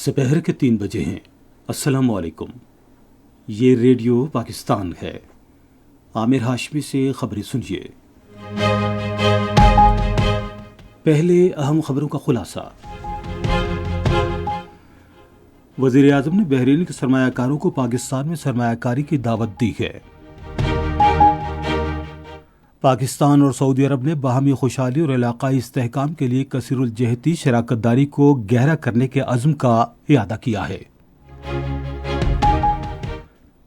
سپہر کے 3 بجے ہیں۔ السلام علیکم، یہ ریڈیو پاکستان ہے۔ عامر ہاشمی سے خبریں سنیے۔ پہلے اہم خبروں کا خلاصہ۔ وزیر اعظم نے بحرین کے سرمایہ کاروں کو پاکستان میں سرمایہ کاری کی دعوت دی ہے۔ پاکستان اور سعودی عرب نے باہمی خوشحالی اور علاقائی استحکام کے لیے کثیر الجہتی شراکت داری کو گہرا کرنے کے عزم کا اعادہ کیا ہے۔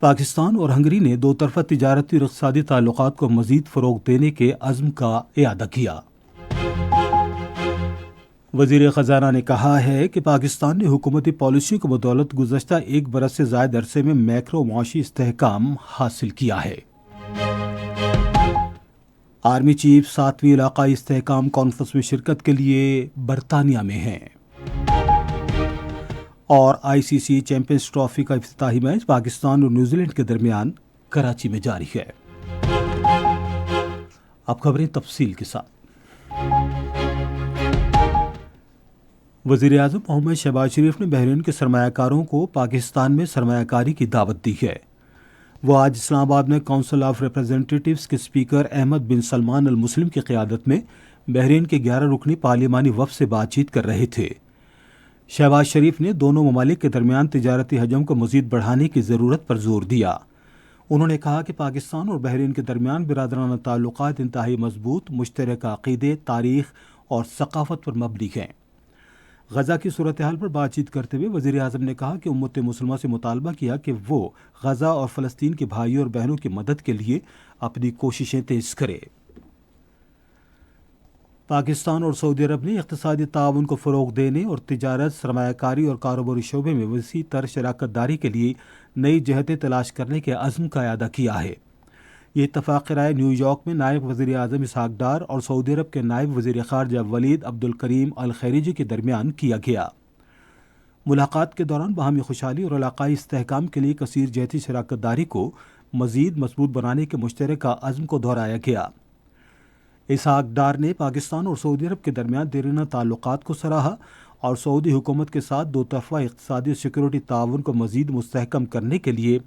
پاکستان اور ہنگری نے دو طرفہ تجارتی اور اقتصادی تعلقات کو مزید فروغ دینے کے عزم کا اعادہ کیا۔ وزیر خزانہ نے کہا ہے کہ پاکستان نے حکومتی پالیسیوں کی بدولت گزشتہ 1 برس سے زائد عرصے میں میکرو معاشی استحکام حاصل کیا ہے۔ آرمی چیف 7ویں علاقائی استحکام کانفرنس میں شرکت کے لیے برطانیہ میں ہیں۔ اور ICC چیمپئنز ٹرافی کا افتتاحی میچ پاکستان اور نیوزی لینڈ کے درمیان کراچی میں جاری ہے۔ اب خبریں تفصیل کے ساتھ۔ وزیر اعظم محمد شہباز شریف نے بحرین کے سرمایہ کاروں کو پاکستان میں سرمایہ کاری کی دعوت دی ہے۔ وہ آج اسلام آباد میں کونسل آف ریپرزینٹیٹیوز کے اسپیکر احمد بن سلمان المسلم کی قیادت میں بحرین کے 11 رکنی پارلیمانی وفد سے بات چیت کر رہے تھے۔ شہباز شریف نے دونوں ممالک کے درمیان تجارتی حجم کو مزید بڑھانے کی ضرورت پر زور دیا۔ انہوں نے کہا کہ پاکستان اور بحرین کے درمیان برادرانہ تعلقات انتہائی مضبوط، مشترکہ عقیدے، تاریخ اور ثقافت پر مبنی ہیں۔ غزہ کی صورتحال پر بات چیت کرتے ہوئے وزیر اعظم نے کہا کہ امت مسلمہ سے مطالبہ کیا کہ وہ غزہ اور فلسطین کے بھائیوں اور بہنوں کی مدد کے لیے اپنی کوششیں تیز کرے۔ پاکستان اور سعودی عرب نے اقتصادی تعاون کو فروغ دینے اور تجارت، سرمایہ کاری اور کاروباری شعبے میں وسیع تر شراکت داری کے لیے نئی جہتیں تلاش کرنے کے عزم کا اعادہ کیا ہے۔ یہ اتفاق رائے نیو یارک میں نائب وزیر اعظم اسحاق ڈار اور سعودی عرب کے نائب وزیر خارجہ ولید عبد الکریم الخیریجی کے درمیان کیا گیا۔ ملاقات کے دوران باہمی خوشحالی اور علاقائی استحکام کے لیے کثیر جہتی شراکت داری کو مزید مضبوط بنانے کے مشترکہ عزم کو دہرایا گیا۔ اسحاق ڈار نے پاکستان اور سعودی عرب کے درمیان دیرینہ تعلقات کو سراہا اور سعودی حکومت کے ساتھ دو طرفہ اقتصادی اور سیکورٹی تعاون کو مزید مستحکم کرنے کے لیے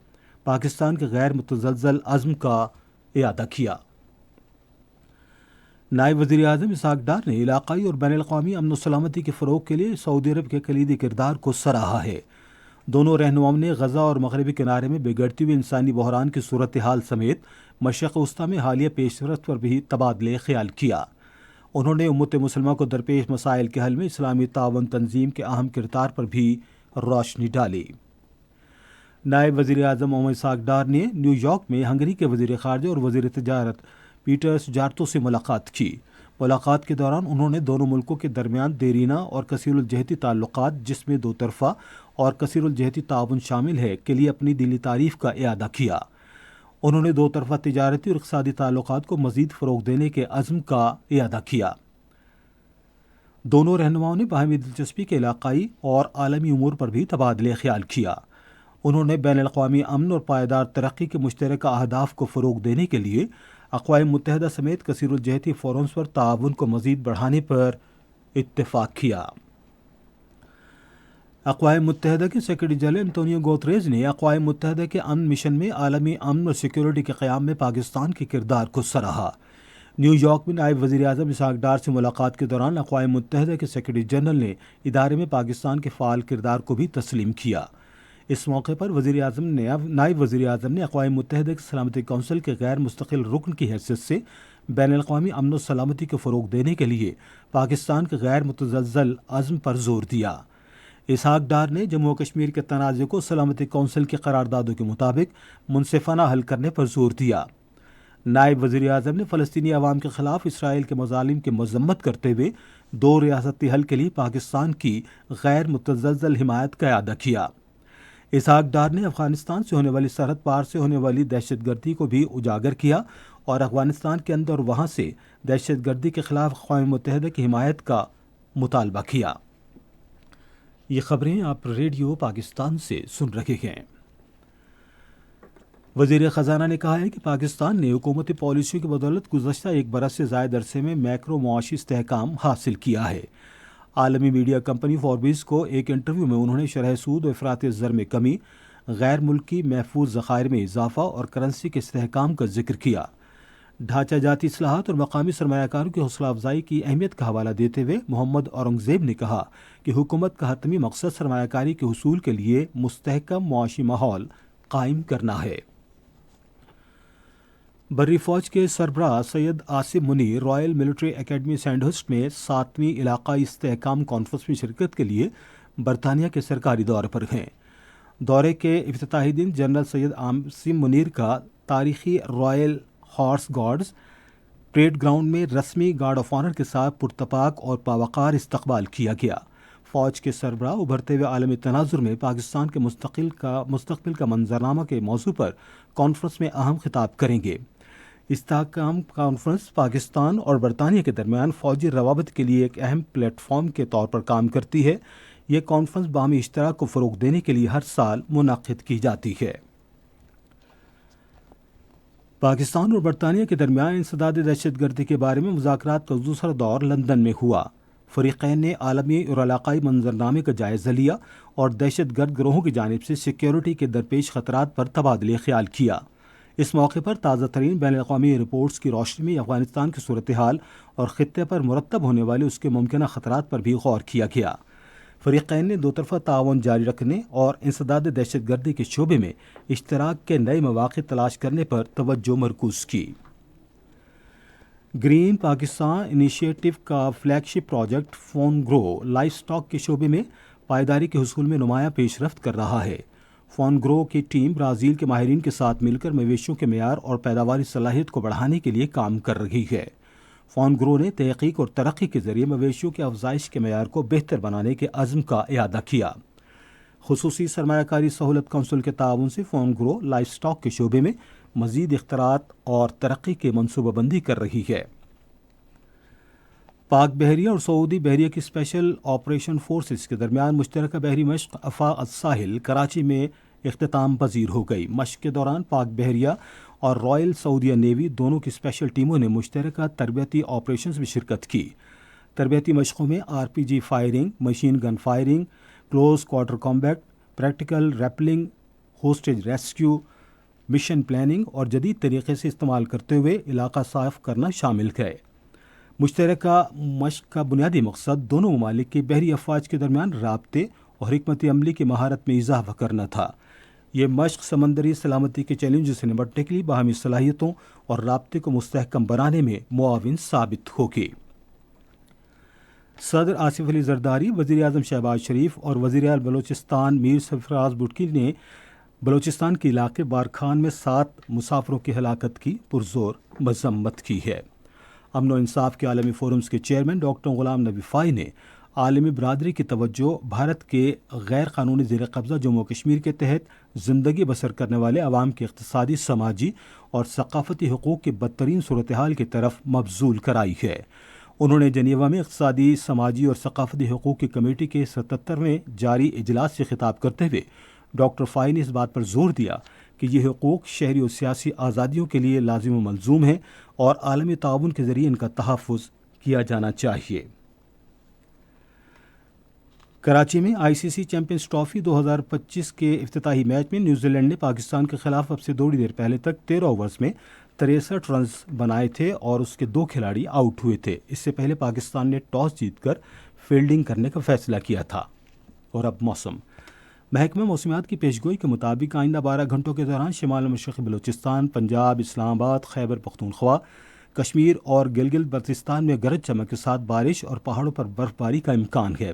پاکستان کے غیر متزلزل عزم کا اعادہ کیا۔ نائب وزیر اعظم اسحاق ڈار نے علاقائی اور بین الاقوامی امن و سلامتی کے فروغ کے لیے سعودی عرب کے کلیدی کردار کو سراہا ہے۔ دونوں رہنماؤں نے غزہ اور مغربی کنارے میں بگڑتی ہوئی انسانی بحران کی صورتحال سمیت مشرق وسطیٰ میں حالیہ پیش رفت پر بھی تبادلہ خیال کیا۔ انہوں نے امت مسلمہ کو درپیش مسائل کے حل میں اسلامی تعاون تنظیم کے اہم کردار پر بھی روشنی ڈالی۔ نائب وزیر اعظم محمد اسحاق ڈار نے نیو یارک میں ہنگری کے وزیر خارجہ اور وزیر تجارت پیٹر سجارتو سے ملاقات کی۔ ملاقات کے دوران انہوں نے دونوں ملکوں کے درمیان دیرینہ اور کثیر الجہتی تعلقات، جس میں دو طرفہ اور کثیر الجہتی تعاون شامل ہے، کے لیے اپنی دلی تعریف کا اعادہ کیا۔ انہوں نے دو طرفہ تجارتی اور اقتصادی تعلقات کو مزید فروغ دینے کے عزم کا اعادہ کیا۔ دونوں رہنماؤں نے باہمی دلچسپی کے علاقائی اور عالمی امور پر بھی تبادلہ خیال کیا۔ انہوں نے بین الاقوامی امن اور پائیدار ترقی کے مشترکہ اہداف کو فروغ دینے کے لیے اقوام متحدہ سمیت کثیر الجہتی فورمز پر تعاون کو مزید بڑھانے پر اتفاق کیا۔ اقوام متحدہ کے سیکرٹری جنرل انتونیو گوتریز نے اقوام متحدہ کے امن مشن میں عالمی امن اور سیکورٹی کے قیام میں پاکستان کے کردار کو سراہا۔ نیو یارک میں نائب وزیر اعظم اسحاق ڈار سے ملاقات کے دوران اقوام متحدہ کے سیکرٹری جنرل نے ادارے میں پاکستان کے فعال کردار کو بھی تسلیم کیا۔ اس موقع پر نائب وزیر اعظم نے اقوام متحدہ کی سلامتی کونسل کے غیر مستقل رکن کی حیثیت سے بین الاقوامی امن و سلامتی کو فروغ دینے کے لیے پاکستان کے غیر متزلزل عزم پر زور دیا۔ اسحاق ڈار نے جموں و کشمیر کے تنازع کو سلامتی کونسل کی قراردادوں کے مطابق منصفانہ حل کرنے پر زور دیا۔ نائب وزیر اعظم نے فلسطینی عوام کے خلاف اسرائیل کے مظالم کی مذمت کرتے ہوئے 2 ریاستی حل کے لیے پاکستان کی غیر متزلزل حمایت کا اعادہ کیا۔ اسحاق ڈار نے افغانستان سے ہونے والی سرحد پار سے ہونے والی دہشت گردی کو بھی اجاگر کیا اور افغانستان کے اندر اور وہاں سے دہشت گردی کے خلاف اقوام متحدہ کی حمایت کا مطالبہ کیا۔ یہ خبریں آپ ریڈیو پاکستان سے سن رہے ہیں۔ وزیر خزانہ نے کہا ہے کہ پاکستان نے حکومتی پالیسیوں کی بدولت گزشتہ 1 برس سے زائد عرصے میں میکرو معاشی استحکام حاصل کیا ہے۔ عالمی میڈیا کمپنی فوربس کو ایک انٹرویو میں انہوں نے شرح سود و افراط زر میں کمی، غیر ملکی محفوظ ذخائر میں اضافہ اور کرنسی کے استحکام کا ذکر کیا۔ ڈھانچہ جاتی اصلاحات اور مقامی سرمایہ کاروں کی حوصلہ افزائی کی اہمیت کا حوالہ دیتے ہوئے محمد اورنگزیب نے کہا کہ حکومت کا حتمی مقصد سرمایہ کاری کے حصول کے لیے مستحکم معاشی ماحول قائم کرنا ہے۔ بری فوج کے سربراہ Syed Asim Munir Royal Military Academy Sandhurst میں 7ویں علاقائی استحکام کانفرنس میں شرکت کے لیے برطانیہ کے سرکاری دورے پر ہیں۔ دورے کے افتتاحی دن جنرل سید آصم منیر کا تاریخی royal horse guards parade ground میں رسمی گارڈ آف آنر کے ساتھ پرتپاک اور باوقار استقبال کیا گیا۔ فوج کے سربراہ ابھرتے ہوئے عالمی تناظر میں پاکستان کے مستقبل کا منظرنامہ کے موضوع پر کانفرنس میں اہم خطاب کریں گے۔ استحکام کانفرنس پاکستان اور برطانیہ کے درمیان فوجی روابط کے لیے ایک اہم پلیٹ فارم کے طور پر کام کرتی ہے۔ یہ کانفرنس باہمی اشتراک کو فروغ دینے کے لیے ہر سال منعقد کی جاتی ہے۔ پاکستان اور برطانیہ کے درمیان انسداد دہشت گردی کے بارے میں مذاکرات کا دوسرا دور لندن میں ہوا۔ فریقین نے عالمی اور علاقائی منظرنامے کا جائزہ لیا اور دہشت گرد گروہوں کی جانب سے سیکیورٹی کے درپیش خطرات پر تبادلہ خیال کیا۔ اس موقع پر تازہ ترین بین الاقوامی رپورٹس کی روشنی میں افغانستان کی صورتحال اور خطے پر مرتب ہونے والے اس کے ممکنہ خطرات پر بھی غور کیا گیا۔ فریقین نے دو طرفہ تعاون جاری رکھنے اور انسداد دہشت گردی کے شعبے میں اشتراک کے نئے مواقع تلاش کرنے پر توجہ مرکوز کی۔ گرین پاکستان انیشیٹو کا فلیگ شپ پروجیکٹ فون گرو لائف سٹاک کے شعبے میں پائیداری کے حصول میں نمایاں پیش رفت کر رہا ہے۔ فون گرو کی ٹیم برازیل کے ماہرین کے ساتھ مل کر مویشیوں کے معیار اور پیداواری صلاحیت کو بڑھانے کے لیے کام کر رہی ہے۔ فون گرو نے تحقیق اور ترقی کے ذریعے مویشیوں کی افزائش کے معیار کو بہتر بنانے کے عزم کا اعادہ کیا۔ خصوصی سرمایہ کاری سہولت کونسل کے تعاون سے فون گرو لائف سٹاک کے شعبے میں مزید اختراعات اور ترقی کی منصوبہ بندی کر رہی ہے۔ پاک بحریہ اور سعودی بحریہ کی اسپیشل آپریشن فورسز کے درمیان مشترکہ بحری مشق افاق الساحل کراچی میں اختتام پذیر ہو گئی۔ مشق کے دوران پاک بحریہ اور رائل سعودیہ نیوی دونوں کی اسپیشل ٹیموں نے مشترکہ تربیتی آپریشنز میں شرکت کی۔ تربیتی مشقوں میں RPG firing, machine gun firing, close quarter combat, practical rappelling, hostage rescue, mission planning اور جدید طریقے سے استعمال کرتے ہوئے علاقہ صاف کرنا شامل ہے۔ مشترکہ مشق کا بنیادی مقصد دونوں ممالک کی بحری افواج کے درمیان رابطے اور حکمت عملی کی مہارت میں اضافہ کرنا تھا۔ یہ مشق سمندری سلامتی کے چیلنج سے نمٹنے کے لیے باہمی صلاحیتوں اور رابطے کو مستحکم بنانے میں معاون ثابت ہوگی۔ صدر آصف علی زرداری، وزیر اعظم شہباز شریف اور وزیر اعلیٰ بلوچستان میر سرفراز بٹکی نے بلوچستان کے علاقے بارکھان میں 7 مسافروں کی ہلاکت کی پرزور مذمت کی ہے۔ امن و انصاف کے عالمی فورمز کے چیئرمین ڈاکٹر غلام نبی فائی نے عالمی برادری کی توجہ بھارت کے غیر قانونی زیر قبضہ جموں و کشمیر کے تحت زندگی بسر کرنے والے عوام کے اقتصادی، سماجی اور ثقافتی حقوق کی بدترین صورتحال کی طرف مبذول کرائی ہے۔ انہوں نے جنیوا میں اقتصادی، سماجی اور ثقافتی حقوق کی کمیٹی کے 77ویں جاری اجلاس سے خطاب کرتے ہوئے ڈاکٹر فائی نے اس بات پر زور دیا کہ یہ حقوق شہری اور سیاسی آزادیوں کے لیے لازم و ملزوم ہیں اور عالمی تعاون کے ذریعے ان کا تحفظ کیا جانا چاہیے۔ کراچی میں ICC چیمپئنز ٹرافی 2025 کے افتتاحی میچ میں نیوزی لینڈ نے پاکستان کے خلاف اب سے تھوڑی دیر پہلے تک 13 اوورز میں 63 رنز بنائے تھے اور اس کے 2 کھلاڑی آؤٹ ہوئے تھے۔ اس سے پہلے پاکستان نے ٹاس جیت کر فیلڈنگ کرنے کا فیصلہ کیا تھا۔ اور اب موسم۔ محکمہ موسمیات کی پیشگوئی کے مطابق آئندہ 12 گھنٹوں کے دوران شمال مشرقی بلوچستان، پنجاب، اسلام آباد، خیبر پختونخوا، کشمیر اور گلگت بلتستان میں گرج چمک کے ساتھ بارش اور پہاڑوں پر برف باری کا امکان ہے۔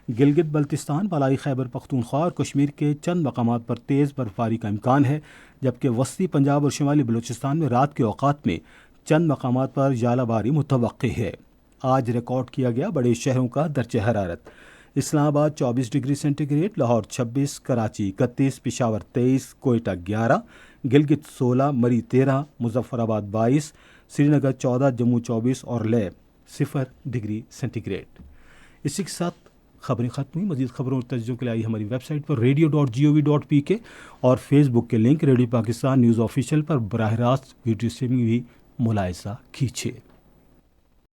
گلگت بلتستان، بالائی خیبر پختونخوا اور کشمیر کے چند مقامات پر تیز برف باری کا امکان ہے، جبکہ وسطی پنجاب اور شمالی بلوچستان میں رات کے اوقات میں چند مقامات پر ژالہ باری متوقع ہے۔ آج ریکارڈ کیا گیا بڑے شہروں کا درجہ حرارت: Islamabad 24 degree centigrade, Lahore 26، Karachi 31، Peshawar 23، Quetta 11، Gilgit 16، Murree 13، Muzaffarabad 22، سری نگر 14، جموں 24 اور لیہ 0 ڈگری سینٹی گریڈ۔ اسی کے ساتھ خبریں ختم ہوئی۔ مزید خبروں اور تجزیوں کے لیے آئی ہماری ویب سائٹ پر radio.gov.pk اور فیس بک کے link radio Pakistan news official پر براہ راست ویڈیو اسٹریمنگ بھی ملاحظہ کیجیے۔